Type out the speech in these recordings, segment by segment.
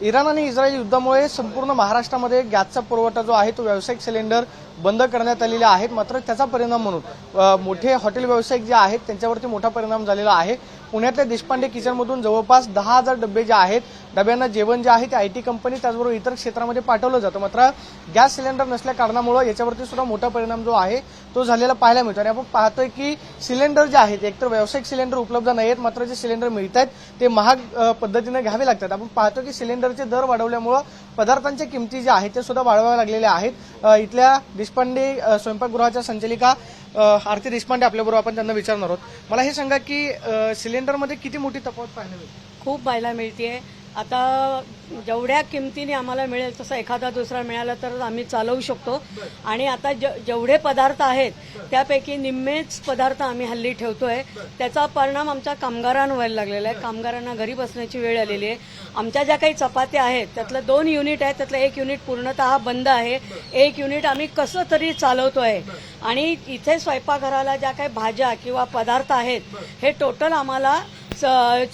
Iran आणि Israel युद्धामुळे संपूर्ण महाराष्ट्रामध्ये गॅसचा पुरवठा जो आहे तो व्यावसायिक सिलेंडर बंद करण्यात आलेले आहेत। मात्र त्याचा परिणाम म्हणून मोठे हॉटेल व्यावसायिक जे आहेत त्यांच्यावरती मोठा परिणाम झालेला आहे। पुण्यातल्या देशपांडे किचनमधून जवळपास 10,000 डबे जे आहेत, डब्यांना जेवण जे आहे ते आयटी कंपनी त्याचबरोबर इतर क्षेत्रामध्ये पाठवलं जातं। मात्र गॅस सिलेंडर नसल्या कारणामुळे याच्यावरती सुद्धा मोठा परिणाम जो आहे तो झालेला पाहायला मिळतो। आणि आपण पाहतोय की सिलेंडर जे आहेत एकतर व्यावसायिक सिलेंडर उपलब्ध नाहीत, मात्र जे सिलेंडर मिळतात ते महाग पद्धतीने घ्यावे लागतात। आपण पाहतो की सिलेंडरचे दर वाढवल्यामुळे पदार्थांच्या किमती ज्या आहेत ते सुद्धा वाढवाव्या लागलेल्या आहेत। इथल्या देशपांडे स्वयंपाकगृहाच्या संचालिका आरती देशपांडे आपल्याबरोबर आपण त्यांना विचारणार आहोत। मला हे सांगा की सिलेंडरमध्ये किती मोठी तफावत पाहायला मिळते? खूप पाहायला मिळते। आता जेवढ्या किमतीने आम्हाला मिळेल तसा एखादा दुसरा मिळाला तर आम्ही चालवू शकतो। आणि आता जेवढे पदार्थ आहेत त्यापैकी निम्मेच पदार्थ आम्ही हल्ली ठेवतोय। त्याचा परिणाम आमच्या कामगारांवर लागलेला आहे। कामगारांना घरी बसण्याची वेळ आलेली आहे। आमच्या ज्या काही चपात्या आहेत त्यातलं 2 युनिट आहेत, त्यातलं 1 युनिट पूर्णतः बंद आहे, 1 युनिट आम्ही कसं तरी चालवतोय। आणि इथे स्वयंपाकघराला ज्या काही भाज्या किंवा पदार्थ आहेत हे टोटल आम्हाला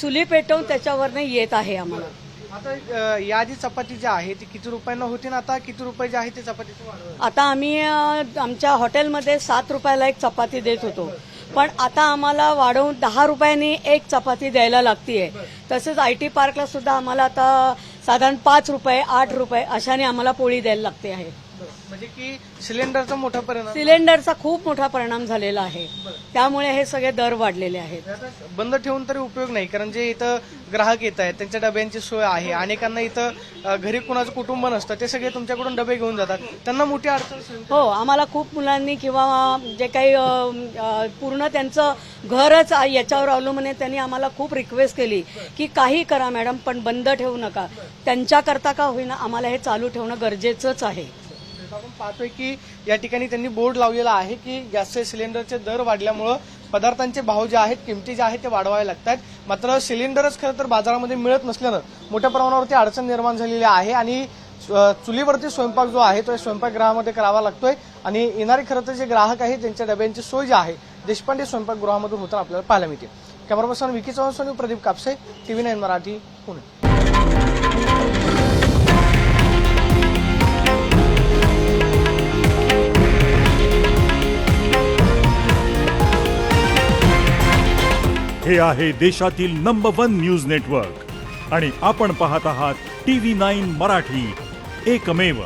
चुली पेटवून त्याच्यावरनं येत आहे आम्हाला। आता याआधी चपाती जी आहे ती किती रुपयांना होती ना आता किती रुपये जे आहे ते चपातीचं वाढवलं? आता आम्ही आमच्या हॉटेलमध्ये 7 रुपयाला एक चपाती देत होतो, पण आता आम्हाला वाढवून 10 रुपयांनी एक चपाती द्यायला लागतीये। तसेच आयटी पार्कला सुद्धा आम्हाला आता साधारण 5 रुपये 8 रुपये अशाने आम्हाला पोळी द्यायला लागते आहे। म्हणजे की सिलेंडरचा मोठा परिणाम, सिलेंडरचा खूप मोठा परिणाम झालेला आहे, त्यामुळे हे सगळे दर वाढलेले आहेत। बंद ठेवून तरी उपयोग नाही, कारण जे इथं ग्राहक येत आहेत त्यांच्या डब्यांची सोय आहे। अनेकांना इथं घरी कुणाचं कुटुंब नसतं, ते सगळे तुमच्याकडून डबे घेऊन जातात, त्यांना मोठी अडचण हो, आम्हाला खूप मुलांनी किंवा जे काही पूर्ण त्यांचं घरच याच्यावर अवलंबून आहे त्यांनी आम्हाला खूप रिक्वेस्ट केली की काही करा मॅडम, पण बंद ठेवू नका। त्यांच्याकरता का होईना आम्हाला हे चालू ठेवणं गरजेचंच आहे। आपण पाहतोय की या ठिकाणी त्यांनी बोर्ड लावलेला आहे की गॅसचे सिलेंडरचे दर वाढल्यामुळे पदार्थांचे भाव जे आहेत किमती ज्या आहेत ते वाढवावे लागतात। मात्र सिलेंडरच खरं तर बाजारामध्ये मिळत नसल्यानं मोठ्या प्रमाणावरती अडचण निर्माण झालेली आहे आणि चुलीवरती स्वयंपाक जो आहे तो स्वयंपाकगृहामध्ये करावा लागतोय। आणि येणारे खरं तर जे ग्राहक आहेत त्यांच्या डब्यांची सोय जी आहे देशपांडे स्वयंपाकगृहामधून होताना आपल्याला पाहायला मिळते। Camera person Vicky Chavan, Pradeep Kapse, TV9 Marathi, Pune. हे आहे देशातील नंबर 1 न्यूज नेटवर्क आणि आपण पाहत आहात TV9 मराठी, एकमेव।